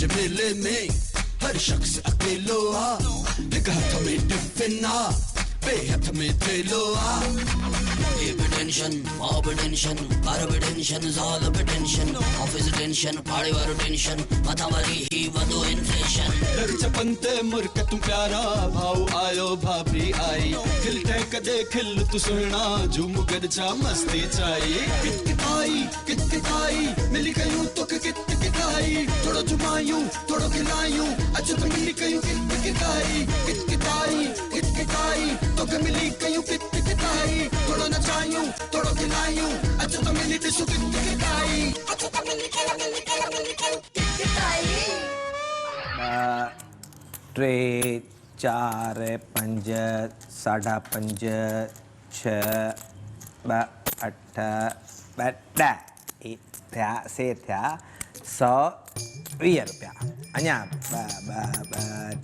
आज मेले में हर शख्स अकेलो आ, एक हाथ में टिफिन आ, बेहद में थेलो आ। ये भी टेंशन, वहाँ भी टेंशन, घर भी टेंशन, ज़ाल भी टेंशन, ऑफिस टेंशन, पाड़े वालों टेंशन, माथावारी ही वधो इन्फ्लेशन। दर्ज पंते मुर्क तू प्यारा, भाऊ आयो भाभी आई, खिलते कदे खिल तू सुनना, झूम कर जा मस्ती चाहिए। कितकिताई, मिली कयूं तो कितकिताई, थोड़ो जुमायूं, थोड़ो खिलायूं, अच्छा तो मिली कयूं कितकिताई, तो के मिली कयूं कितकिताई, थोड़ो नचायूं, थोड़ो खिलायूं, अच्छा तो मिली दिसु कितकिताई, अच्छा तो मिली कितकिताई। 3 4 5 5.5 6 8 10 થયા 120 રૂપિયા અહીંયા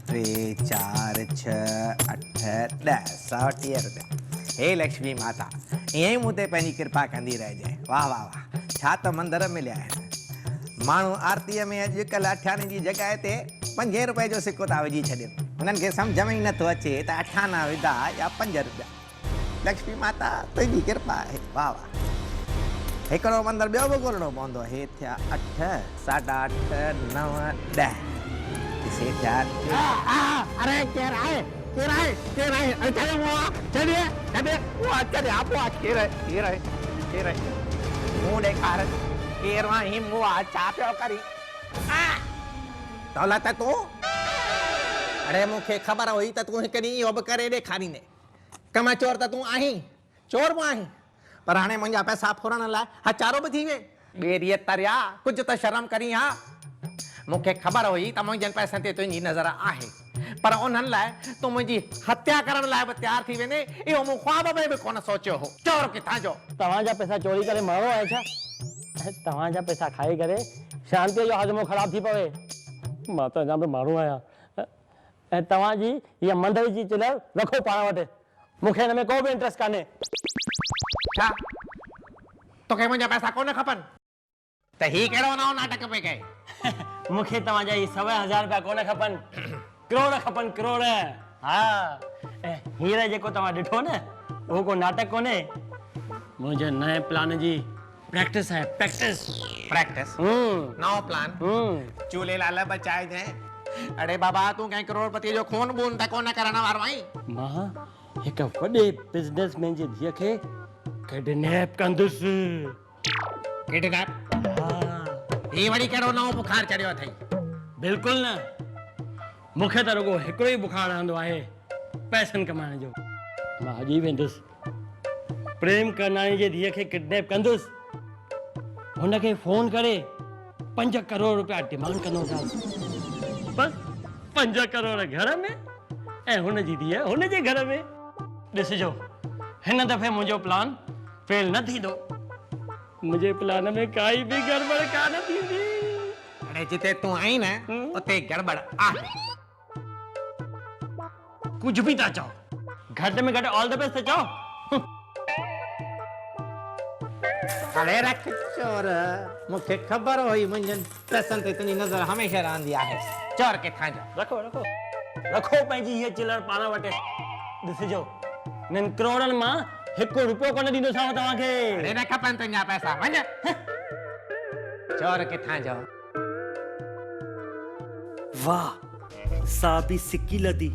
3 4 6 8 10 120 રૂપિયા हे लक्ष्मी माता ईअं ई मूं ते पंहिंजी कृपा कंदी रहिजे। वाह वाह वाह, छा त मंदर मिलिया आहिनि। माण्हू आरतीअ में अॼुकल्ह अठाणे जी जॻह ते 5 रुपए जो सिक्को था विझी छॾनि। हुननि खे सम्झ में ई नथो अचे त 98 विधा या 5 रुपया। लक्ष्मी माता तुंहिंजी कृपा आहे। वाह वाह। हिकिड़ो मंदरु ॿियो बि ॻोल्हणो पवंदो। हे थिया 8 8.5 9 10 इसे थिया। अरे केरु आहे? मुंहुं ॾेखार केरु आहीं? मूं छा पियो करी? दौलत तूं? अड़े मूंखे ख़बर हुई त तूं हिकु ॾींहुं इहो बि करे ॾेखारींदे। कम चोर त तूं आहीं, चोर बि आहीं, पर हाणे मुंहिंजा पैसा फुरण लाइ हचारो बि थी वे। ॿेड़ीअ तरिया कुझु त शर्म करी हा। मूंखे ख़बर हुई त मुंहिंजनि पैसनि ते तुंहिंजी नज़र आहे, पर उन्हनि लाइ तूं मुंहिंजी हत्या करण लाइ बि तयारु थी वेंदे, इहो मूं ख्वाब में बि कोन सोचियो हो। चोर किथां जो? तव्हांजा पैसा चोरी करे मारो आहे छा? तव्हांजा पैसा खाई करे शांतीअ जो हाज़मो ख़राब थी पवे। मां त अञा बि माण्हू आहियां। ऐं तव्हांजी इहा मंदर जी चिलर रखो पाण वटि। मूंखे हिन में को बि इंट्रस्ट कान्हे। छा तोखे मुंहिंजा पैसा कोन खपनि? त ही कहिड़ो नओं नाटक पे कई? मूंखे तव्हांजा इहे 1.25 रुपया कोन खपनि, करोड़ खपनि, करोड़। हा, ऐं हींअर जेको तव्हां ॾिठो न, उहो को नाटक कोन्हे। मुंहिंजे नए प्लान जी प्रैक्टिस आहे। प्रैक्टिस नओं प्लान झूलेलाल बचाए जाए। अड़े बाबा, तूं कंहिं करोड़पति जो खून बून त कोन करण वारो आहीं। मां हिकु वॾे बिज़नेसमैन जी धीअ खे किडनैप कंदुसि। किडनैप? ही वरी कहिड़ो नओं बुखार चढ़ियो अथई? बिल्कुलु न, मूंखे त रुगो हिकिड़ो ई बुखार रहंदो आहे, पैसनि कमाइण जो। मां अॼु ई वेंदुसि, प्रेम करनाणी जे धीअ खे किडनैप कंदुसि, हुनखे फोन करे 5 करोड़ रुपया डिमांड कंदोसांसि। बसि 5 करोड़ घर में ऐं हुनजी धीअ हुनजे घर में। ॾिसिजो, हिन दफ़े मुंहिंजो प्लान फेल न थींदो। मुंहिंजे प्लान में काई बि गड़बड़ कान थींदी। अड़े जिते तूं आई न, उते गड़बड़ आहे। कुछ भी था चओ, घटि में घटि ऑल द बेस्ट चओ। अड़े रख चोर, मूंखे ख़बर हुई मुंहिंजनि पैसनि ते तुंहिंजी नज़र हमेशह रहंदी आहे। चोर किथां जो? रखो पंहिंजी हीअ चिलर पाण वटि। ॾिसिजो, हिननि करोड़नि मां 1 रुपयो कोन ॾींदोसांव तव्हांखे। अड़े न खपनि तुंहिंजा पैसा, वञ। चोर किथां जो? वाह, साबी सिक्की लधी।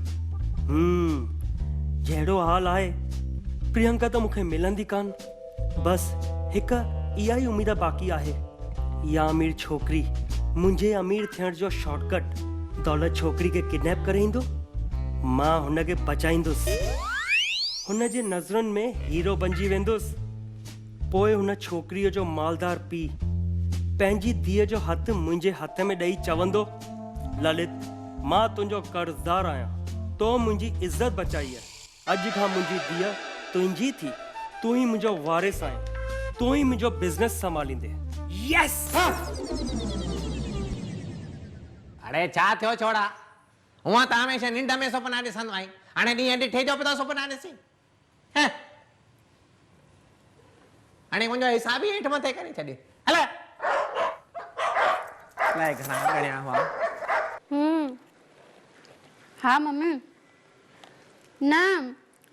जहिड़ो हाल आहे, प्रियंका त मूंखे मिलंदी कान। बसि हिकु इहा ई उमेद बाक़ी आहे। इहा अमीर छोकिरी मुंहिंजे अमीर थियण जो शॉर्टकट दौलत छोकिरी खे किडनैप करे ईंदो। मां हुनखे बचाईंदुसि, हुनजे नज़रुनि में हीरो बणिजी वेंदुसि। पोइ हुन छोकिरीअ जो मालदार पीउ पंहिंजी धीअ जो हथु मुंहिंजे हथ में ॾेई चवंदो, ललित, मां तुंहिंजो कर्ज़दार आहियां, तो मुंहिंजी इज़त बचाई आहे। अॼु खां मुंहिंजी धीअ तुंहिंजी थी, तूं ई मुंहिंजो वारिस आहीं, तूं ई मुंहिंजो बिज़नेस संभालींदे। यस। अड़े छा थियो छोड़ा? हूअं त हमेशह निंड में सुपना ॾिसंदो आहीं, हाणे ॾींहं ॾिठे जो पियो सुपना ॾिसी। हाणे मुंहिंजो हिसाब ई हेठि मथे करे छॾे। हल अलाए घणा गणिया हुआ, हाँ मम्मी ना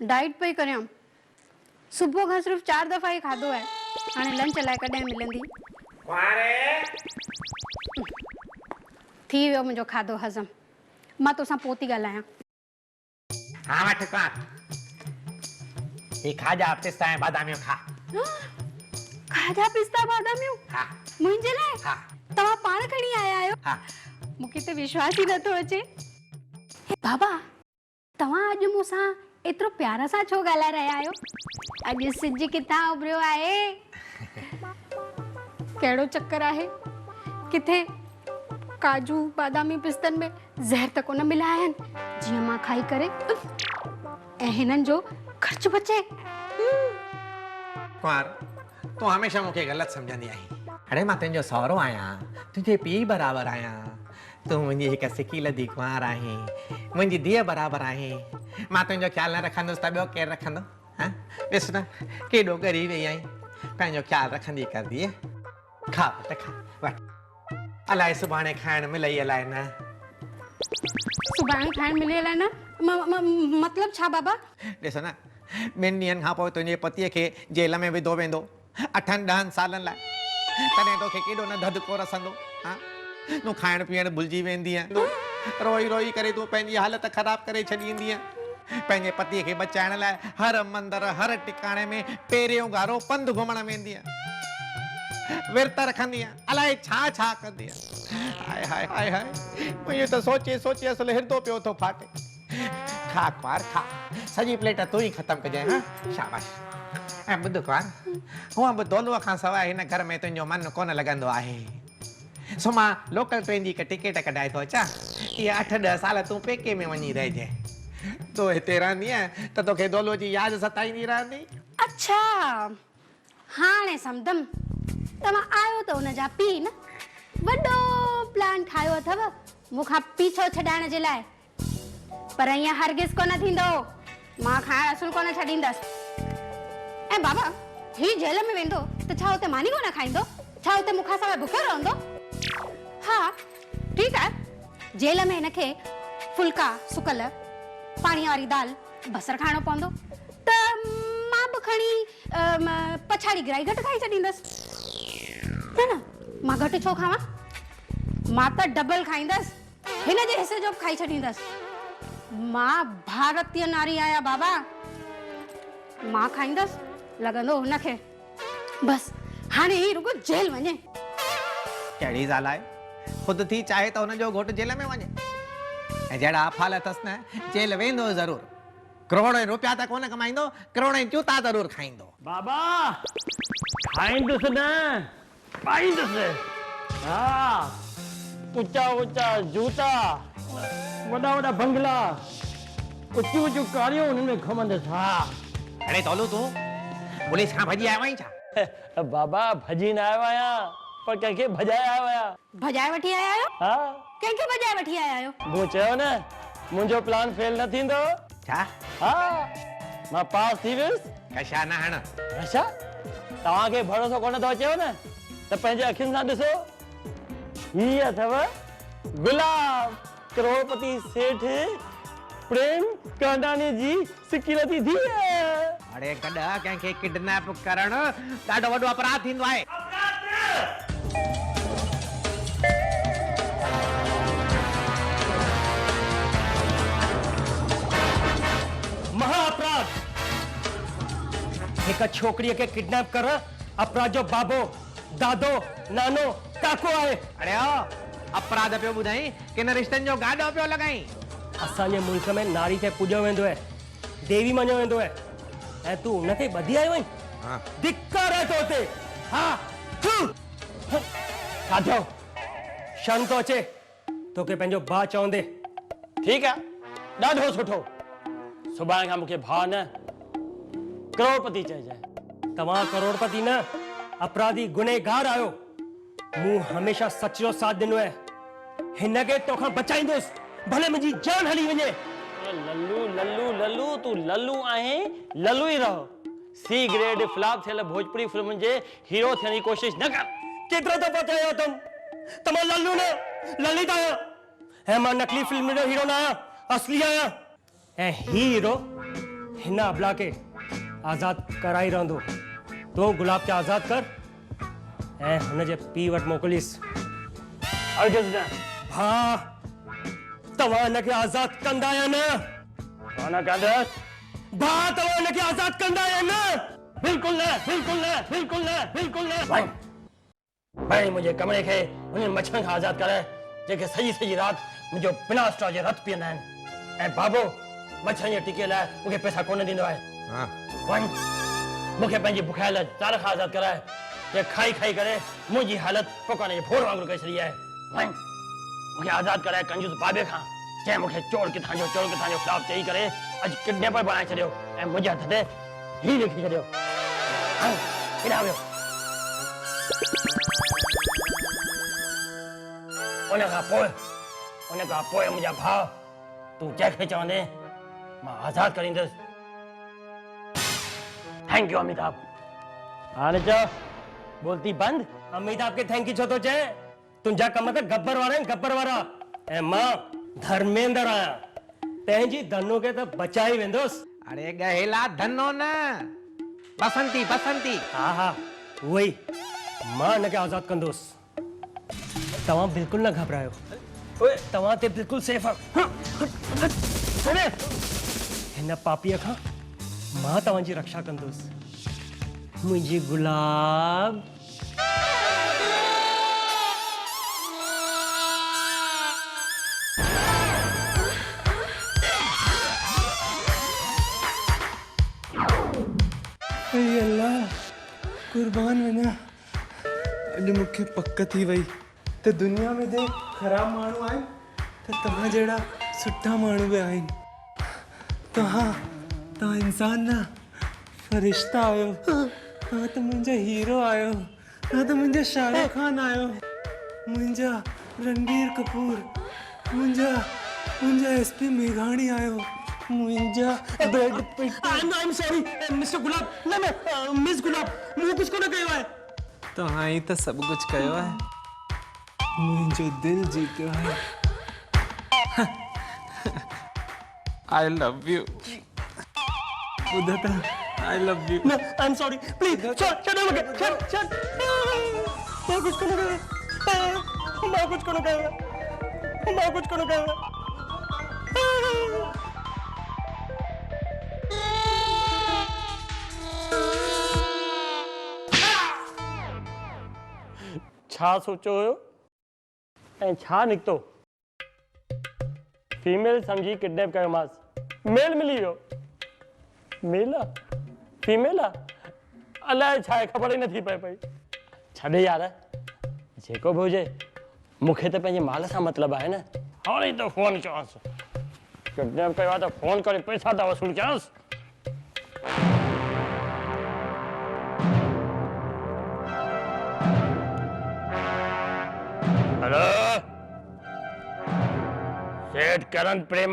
डाइट पे करियां सुबह खां सिर्फ 4 दफ़ा ही खाधो है हाणे लंच लाइ कॾहिं मिलंदी थी वियो मुंहिंजो खाधो हज़म मां तोसां पोइ थी ॻाल्हायां हाँ वठ कुंवार ये खा जा पिस्ता ऐं बादामियूं खा खाजा पिस्ता बादामियूं हाँ मुंहिंजे लाइ हाँ तव्हां पाण खणी आया आहियो हाँ मूंखे त विश्वास ई नथो अचे हे बाबा तव्हां अॼु मूंसां एतिरो प्यार सां छो ॻाल्हाए रहिया आहियो अॼु सिज किथां उभरियो आहे कहिड़ो चक्कर आहे किथे काजू बादामी पिस्तनि में ज़हर त कोन मिलाया आहिनि जीअं मां खाई करे ऐं हिननि जो ख़र्च बचे कुंवार तूं हमेशह मूंखे ग़लति सम्झंदी आहीं अड़े मां तुंहिंजो सहुरो आहियां तुंहिंजे पीउ बराबरि आहियां तूं मुंहिंजी हिकु सिकी लधी कुंवार आहीं मुंहिंजी धीअ बराबरि आहीं मां तुंहिंजो ख़्यालु न रखंदुसि त ॿियो केरु रखंदो हा ॾिस न केॾो ॻरी वई आहीं पंहिंजो ख़्यालु रखंदी करदी खा पुट खा वठ अलाए सुभाणे खाइण मिलई अलाए न सुभाणे खाइण मिले अलाए न मतिलब छा बाबा ॾिस न 2 ॾींहंनि खां पोइ तुंहिंजे पतीअ खे जेल में विधो वेंदो 8-10 सालनि लाइ तॾहिं तोखे केॾो न धदको रसंदो हा तूं खाइण पीअण भुलिजी वेंदी रोई रोई करे तूं पंहिंजी हालत ख़राब करे छॾींदी पंहिंजे पतीअ खे बचाइण लाइ हर मंदर हर टिकाणे में पहिरियों गारो पंधु घुमण वेंदी विर्त रखंदी अलाए छा छा कंदी हाय हाय हाय हाय मुंहिंजो त सोचे सोचे असुल हिर्दो पियो थो फाटे खा कुंवार खा सॼी प्लेट तूं ई ख़तमु कजांइ हा शाबाश ऐं ॿुध कुंवार हूअं बि दोलूअ खां सवाइ हिन घर में तुंहिंजो मन कोन लॻंदो आहे सो मां लोकल ट्रेन जी हिकु टिकेट कढाए थो अचां इहा 8-10 साल तूं पेके में वञी रहिजांइ तूं हिते रहंदी त तोखे दोलो जी यादि सताईंदी रहंदी अच्छा हाणे सम्झम तव्हां आयो त हुन जा पीउ न वॾो प्लान ठाहियो अथव मूंखां पीछो छॾाइण जे लाइ पर ईअं हरगिज़ कोन थींदो मां खाइण असुल कोन छॾींदसि ऐं बाबा ही जेल में वेंदो त छा हुते मानी कोन खाईंदो छा हुते मूंखां सवाइ बुखियो रहंदो हा ठीकु आहे जेल में हिनखे फुल्का सुकल पाणी वारी दाल बसर खाइणो पवंदो त मां बि खणी पछाड़ी गिराई घटि खाई छॾींदसि न न मां घटि छो खावां मां त डबल खाईंदसि हिन जे हिसे जो खाई छॾींदसि मां भारतीय नारी आहियां बाबा मां खाईंदसि लॻंदो हुनखे बसि हाणे ही रुगो जेल वञे कहिड़ी ज़ाल आहे ख़ुदि थी चाहे त हुनजो घोटु जेल में वञे ऐं जहिड़ा अफ़ाल अथसि न जेल वेंदो ज़रूरु करोड़ रुपया त कोन कमाईंदो करोड़ जूता ज़रूरु खाईंदो बाबा खाईंदुसि न पाईंदुसि हा ऊंचा ऊंचा जूता वॾा वॾा बंगला ऊंचियूं ऊंचियूं कारियूं हुननि में घुमंदुसि हा अड़े तोलू तूं पुलिस खां भॼी आयो आहीं छा बाबा भॼी न आयो आहियां पर कंहिंखे भॼाए आयो आहियां भॼाए वठी आया आहियो हा कंहिंखे भॼाए वठी आया आहियो मूं चयो न मुंहिंजो प्लान फेल न थींदो छा हा मां पास थी वियुसि कशा न हण अच्छा तव्हांखे भरोसो कोन थो अचेव न त पंहिंजे अखियुनि सां ॾिसो ही अथव गुलाब करोड़पति सेठ प्रेम कांडानी जी सिकी लधी धीअ अड़े कॾहिं कंहिंखे किडनैप करण ॾाढो वॾो अपराध थींदो आहे महाअपराध हिक छोकिरीअ खे किडनैप कर अपराध जो बाबो दादो नानो काको आहे अड़े अपराध पियो ॿुधाई किन रिश्तनि जो गाॾो पियो लॻाई असांजे मुल्क में नारी खे पूॼियो वेंदो आहे देवी मञियो वेंदो आहे ऐं तूं उनखे ॿधी आयो आहीं धिक्कार आहे तो ते हा काजो शर्म तो अचे तोखे पंहिंजो भाउ चवंदे ठीकु आहे ॾाढो सुठो सुभाणे खां मूंखे भाउ न करोड़पति चइजांइ तव्हां करोड़पति न अपराधी गुनहगार आहियो मूं हमेशा सच जो साथ ॾिनो आहे हिनखे तोखां बचाईंदुसि भले मुंहिंजी जान हली वञे लल्लू लल्लू लल्लू तूं लल्लू आहे लल्लू ई रहो सी ग्रेड फ्लॉप थियल भोजपुरी फिल्म जे हीरो थियण जी कोशिश न कर केतिरो तो पहुचायो तुम तमाम लल्लू न ललित आहियो है मां नकली फिल्म जो हीरो ना आहियां, असली आहियां। ऐं हीरो हिन अबला के आज़ाद कराई रहंदो। तो गुलाब खे आज़ाद कर ऐं हुनजे पीउ वटि मोकिलिस। हाँ, तव्हां हिनखे आज़ाद कंदा या न? भाउ तव्हां हिनखे आज़ाद कंदा या न? बिल्कुल न, बिल्कुल न, बिल्कुल न, बिल्कुल न। भाई मुझे कमरे खे उन मच्छरनि खां आज़ाद करे जेके सॼी रात मुंहिंजो बिना स्टॉक जे रत पीअंदा आहिनि। ऐं बाबो मच्छरनि जे टीके लाइ मूंखे पैसा कोन ॾींदो आहे। हाँ वञ मूंखे पंहिंजी बुखायल ज़ाल खां आज़ाद कराए जे खाई करे मुंहिंजी हालत पोकाने जे फोड़ वांगुरु करे छॾी आहे। वञ मूंखे आज़ाद कराए कंजूस बाबे खां जंहिं मूंखे चोर किथां जो ख़िलाफ़ चई करे अॼु किडनैपर बणाए छॾियो ऐं मुंहिंजे हथ ते ही लिखी छॾियो। केॾां वियो? उन खां पोइ मुंहिंजा भाउ तूं जंहिंखे चवंदे मां आज़ाद करींदुसि। Thank you Amitabh. हाणे चओ बोलती बंद। अमिताभ के थैंक यू छो तो चए? तुंहिंजा कम त गब्बर वारा आहिनि, गब्बर वारा। ऐं मां धर्मेंद्र आहियां, तंहिंजी धनु खे त बचाई वेंदुसि। अरे गहेला धनो न, बसंती बसंती। हा उहे ई मां हिनखे आज़ाद कंदुसि। तव्हां बिल्कुलु न घबरायो, तव्हां ते बिल्कुलु सेफ आहे। हिन पापीअ खां मां तव्हांजी रक्षा कंदुसि। मुंहिंजी गुलाब। अल्लाह कुर्बान वञा। अॼु मूंखे पक थी वई त दुनिया में जे ख़राब माण्हू आहिनि त तव्हां जहिड़ा सुठा माण्हू बि आहिनि। तव्हां इंसान न, फरिश्ता आहियो। तव्हां त मुंहिंजा हीरो आहियो, तव्हां त मुंहिंजा शाहरुख खान आहियो, मुंहिंजा रणबीर कपूर, मुंहिंजा SP मेघाणी आहियो, मुंहिंजा Brad Pitt. I am sorry Mister Gulab. न मिस गुलाब, मूं कुझु कोन कयो आहे। तव्हां ई त सभु कुझु कयो आहे, मुंहिंजो दिलि जीतियो आहे। I love U. ॿुध त I love U. No, I'm sorry. Please, छॾो मूंखे, छॾ। मां कुझु कोन कयो। मां कुझु कोन कयो। छा सोचियो हुयो ऐं छा निकितो? फीमेल सम्झी किडनैप कयोमांसि, मेल मिली वियो। मेल आहे फीमेल आहे, अलाए छा आहे, ख़बर ई नथी पए। छॾे यार, जेको बि हुजे मूंखे त पंहिंजे माल सां मतिलबु आहे न। हाणे त फोन कयांसि, किडनैप कयो आहे त फोन करे पैसा था वसूल कयांसि। हेलो, सेठ करण प्रेम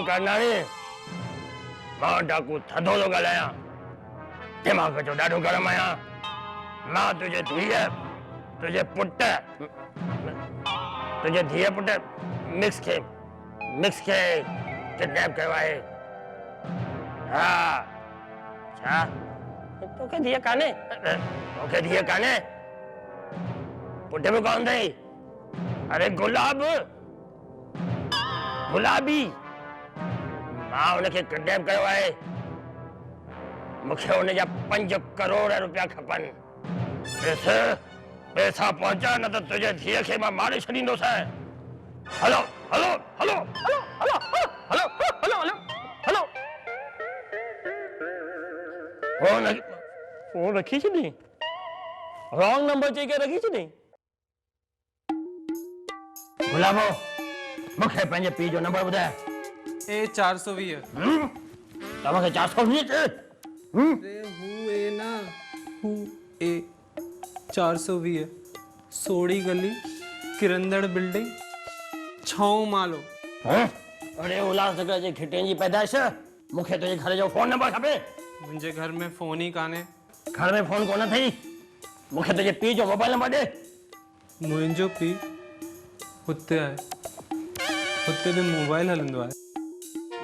करनाणी। मां डाकू थधो थो ॻाल्हायां, दिमाग़ जो ॾाढो गरम आहियां। मां तुंहिंजे धीअ पुट मिक्स खे किडनैप कयो आहे। हा छा तोखे धीअ कान्हे? पुट बि कोन अथई? अरे गुलाबी मां हुनखे किडनैप कयो आहे। मूंखे हुनजा 5 करोड़ रुपया खपनि। पैसा पहुचा न त तुंहिंजे धीअ खे मां मारे छॾींदुसि। हलो। फोन रखी छॾी, रॉन्ग नंबर चई करे रखी छॾी। गुलाबो, मूंखे पंहिंजे पीउ जो नंबर ॿुधाए। A420। तव्हांखे 420 चए? A 420 सोड़ी गली, किरंदड़ बिल्डिंग, 6 मालो। अरे उल्हासनगर जे खिटेन जी पैदाइश। मूंखे तुंहिंजे घर जो फोन नंबर खपे। मुंहिंजे घर में फोन ई कान्हे। घर में फोन कोन अथई? मूंखे तुंहिंजे पीउ जो मोबाइल नंबर ॾे। मुंहिंजो पीउ हुते आहे। हुते बि मोबाइल हलंदो आहे।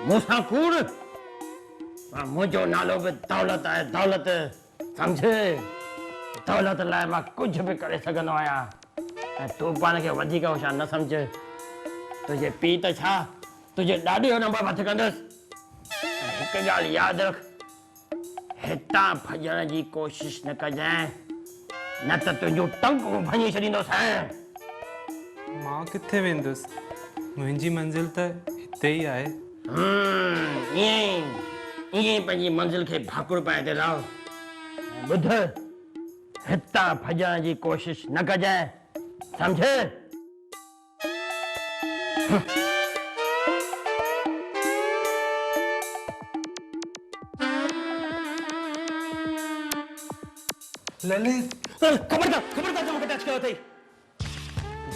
मूंसां कूड़ मुंहिंजो नालो बि दौलत आहे, दौलत, सम्झे? दौलत लाइ मां कुझु बि करे सघंदो आहियां ऐं तूं पाण खे वधीक होशियार न सम्झ। तुंहिंजे पीउ त छा तुंहिंजे ॾाॾी जो नंबर मथे कंदुसि। ऐं हिकु ॻाल्हि यादि रख, हितां भॼण जी कोशिश न कजांइ, न त तुंहिंजूं टंगूं भञी छॾींदोसि। मां किथे वेंदुसि, मुंहिंजी मंज़िल त हिते ई आहे। ईअं ई पंहिंजी मंज़िल खे भाकुर पाए ते रहो। ऐं ॿुध, हितां भॼण जी कोशिश न कजांइ, सम्झे? ललित, ख़बरदार मूंखे टच कयो अथई।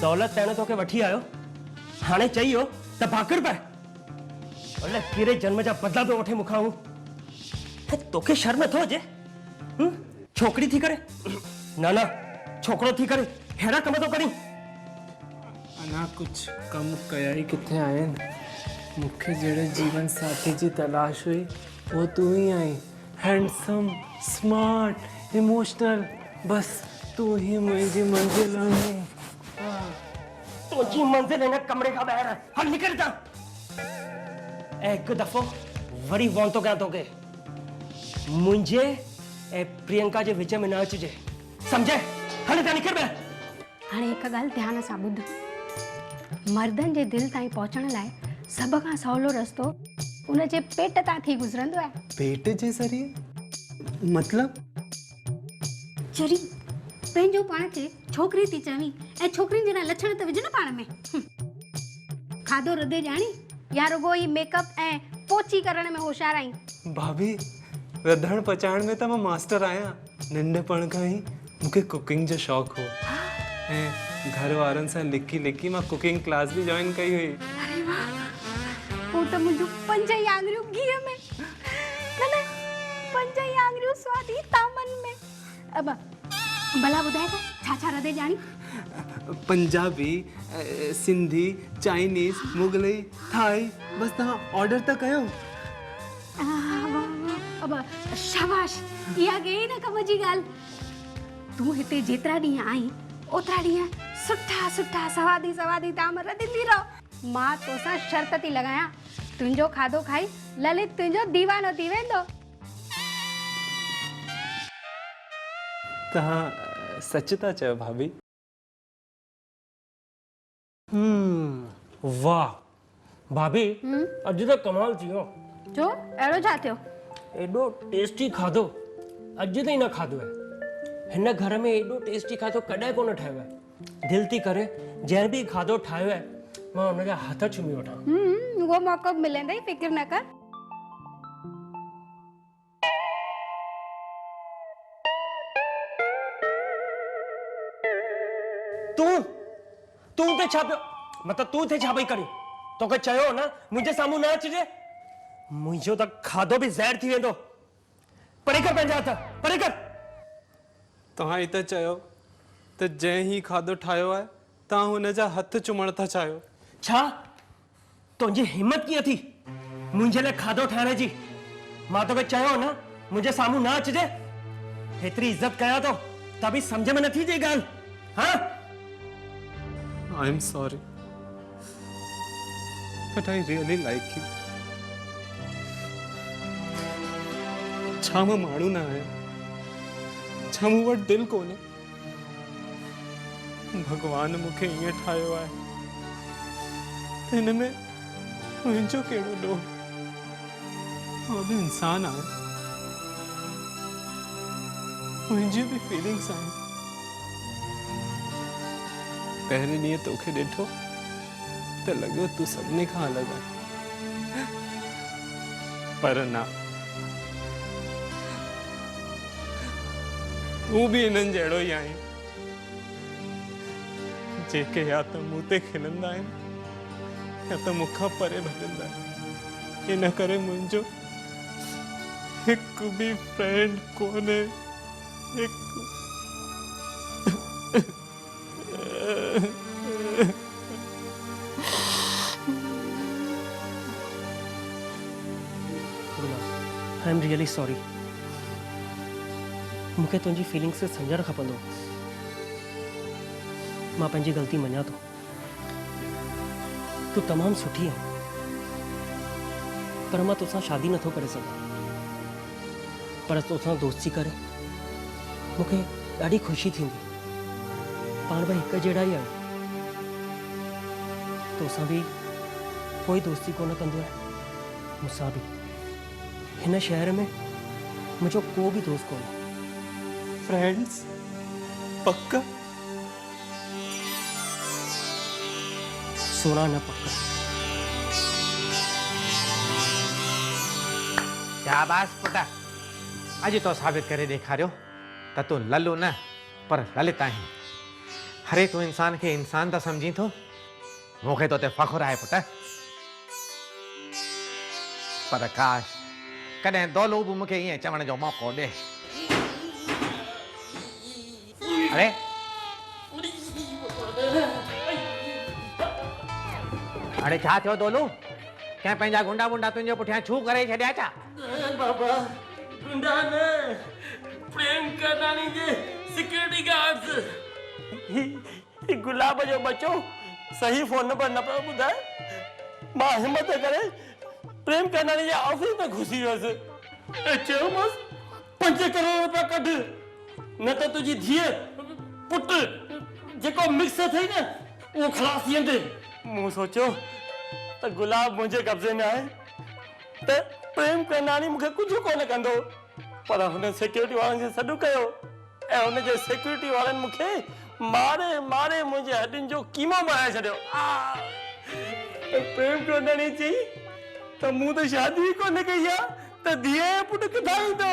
दौलत पहिरियों तोखे वठी आयो, हाणे चई हो त भाकुर पाए। अलाए कहिड़े जन्म जा बदला पियो वठे मूंखां हू। तोखे शर्म नथो अचे? छोकिरी थी करे न छोकिरो थी करे अहिड़ा कम थो करीं? अञा कुझु कम कया ई किथे आहिनि। मूंखे जहिड़े जीवन साथी जी तलाश हुई वो तू ही आई। हैंडसम, स्मार्ट, इमोशनल, बस तू ही मुंहिंजी मंज़िल आहे। तुझी मंज़िल हिन कमरे खां ॿाहिरि आहे। हल निकिर हितां। ऐं हिकु दफ़ो वरी वॉन थो कयां तोखे, मुंहिंजे ऐं प्रियंका जे विच में न अचिजे, सम्झे? हल हितां निकिर ॿाहिरि। हाणे हिकु ॻाल्हि ध्यान सां ॿुध, मर्दनि जे दिलि ताईं पहुचण लाइ सभ खां सवलो रस्तो उन जे पेट तां थी गुज़रंदो आहे। पेट जे ज़रिए? मतलब? चरी पंहिंजो पाण खे छोकिरी थी चवी ऐं छोकिरियुनि जहिड़ा लक्षण त विझ न पाण में। खाधो रधे ॼाणी या रुगो ई मेकअप ऐं पोची करण में होशियार आहीं? भाभी, रधण पचाइण में त मां मास्टर आहियां। नंढपण खां ई मूंखे कुकिंग जो शौक़ु हो ऐं घर वारनि सां लिकी लिकी मां कुकिंग क्लास बि जॉइन कई हुई। अरे वाह, पोइ त मुंहिंजूं 5 ई आङुरियूं घीअ में, न 5 ई आङुरियूं स्वादी तामन में। अब भला ॿुधाए त छा रधे ॼाणी? पंजाबी, सिंधी, चाइनीज़, मुगलई, थाई, बस तव्हां ऑर्डर त कयो। अब शाबाश, इहा गई न कम जी ॻाल्हि। तूं हिते जेतिरा ॾींहं आई ओतिरा ॾींहं सुठा सुठा सवादी सवादी ताम रधंदी रहो। मां तोसां शर्त थी लॻायां, तुंहिंजो खाधो खाई ललित तुंहिंजो दीवानो थी वेंदो। तव्हां सच था चयो भाभी? वाह भाभी, अॼु त कमाल थी वियो। जो अहिड़ो छा थियो? एॾो टेस्टी खाधो अॼु ताईं न खाधो आहे। हिन घर में एॾो टेस्टी खाधो कॾहिं कोन ठाहियो आहे। दिलि थी करे जंहिं बि खाधो ठाहियो आहे मां हुनजा हथ चुमी वठां। उहो मौक़ो मिलंदा ई, फिक्र न कर। तूं ते छा पियो, मतलब तूं ते छा पई करी? तोखे चयो न मुंहिंजे साम्हूं न अचिजे। मुंहिंजो त खाधो बि ज़हर थी वेंदो। परे कर पंहिंजा हथ, परे कर। तव्हां ई त चयो त जंहिं ही खाधो ठाहियो आहे तव्हां हुन जा हथ चुमण था चाहियो। छा तुंहिंजी हिम्मत कीअं थी मुंहिंजे लाइ खाधो ठाहिण जी? मां तोखे चयो न मुंहिंजे साम्हूं न अचिजे। हेतिरी इज़त कयां थो त बि सम्झ में नथी अचे ॻाल्हि? हाँ, I am sorry, but I really like you. छा मां माण्हू न आहियां? छा मूं वटि दिलि कोन्हे? भॻवान मूंखे ईअं ठाहियो आहे त हिन में मुंहिंजो कहिड़ो ॾोह? मां बि इंसान आहियां, मुंहिंजी बि फीलिंग्स आहिनि। पहिरें ॾींहुं तोखे ॾिठो त लॻो तूं सभिनी खां अलॻि आहे, पर न, तूं बि इन्हनि जहिड़ो ई आहीं, जेके या त मूं ते खिलंदा आहिनि या त मूंखां परे भॼंदा आहिनि। इन करे मुंहिंजो हिकु बि फ्रेंड कोन्हे। हिकु सॉरी। मूंखे तुंहिंजी फीलिंग्स खे सम्झणु खपंदो। मां पंहिंजी ग़लती मञा थो। तूं तमामु सुठी आहे, पर मां तोसां शादी नथो करे सघां। पर तोसां दोस्ती करे मूंखे ॾाढी ख़ुशी थींदी। पाण ॿई हिक जहिड़ा ई आहियूं। तोसां बि कोई दोस्ती कोन कंदो आहे, मूंसां बि। हिन शहर में मुंहिंजो को बि दोस्त कोन्हे। फ्रेंड्स पक्का? सोना न पक्का। शाबाश पुट, अॼु तो साबित करे ॾेखारियो त तूं लल्लू न पर ललित आहीं। हरे तूं इंसान खे इंसान त सम्झी थो। मूंखे तो ते फ़ख़ुरु आहे पुट। पर काश कॾहिं दौलू बि मूंखे ईअं चवण जो मौक़ो ॾे। अरे अरे छा थियो दौलू? कंहिं पंहिंजा गुंडा वुंडा तुंहिंजे पुठियां छू करे छॾिया छा? बाबा गुंडा ने प्रेम करनानी जे सिक्योरिटी गार्ड्स गुलाब जो बच्चो सही फोन नंबर न पियो ॿुधाए। मां हिम्मत करे प्रेम करनानी जे ऑफिस में घुसी वियुसि ऐं चयोमांसि 5 करोड़ रुपया कढ, न त तुंहिंजी धीअ पुट जेको मिक्स अथई न उहो ख़लास थी वेंदे। मूं सोचियो त गुलाब मुंहिंजे कब्ज़े में आहे त प्रेम करनानी मूंखे कुझु कोन कंदो। पर हुन सिक्योरिटी वारनि खे सॾु कयो ऐं हुनजे सिक्योरिटी वारनि मूंखे मारे मारे मुंहिंजे हॾियुनि जो कीमो बनाए छॾियो। प्रेम करनानी चई त मूं त शादी ई कोन कई आहे त धीअ जो पुटु किथां ईंदो?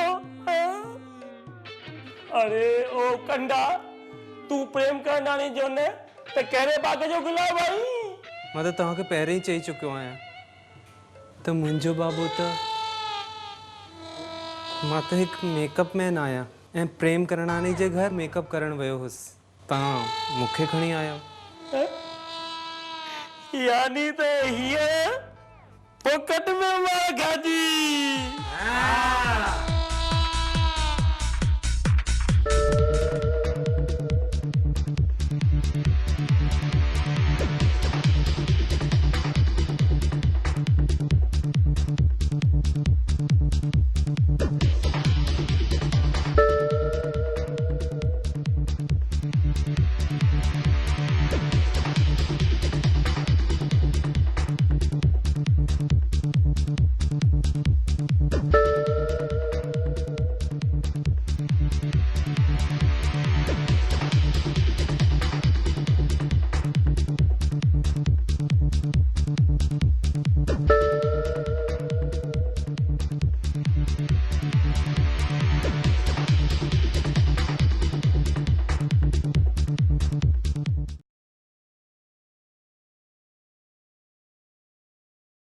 अरे ओ कंडा, तूं प्रेम करनानी जो न त कहिड़े बाग जो गुलाब आई? मां त तव्हांखे पहिरीं ई चई चुकियो आहियां त मुंहिंजो बाबू त मां त हिकु मेकअप मैन आहियां ऐं प्रेम करनानी जे घर मेकअप करणु वियो हुउसि। तव्हां मूंखे खणी आयो। यानी त हीअ पोकट में मां गाजी।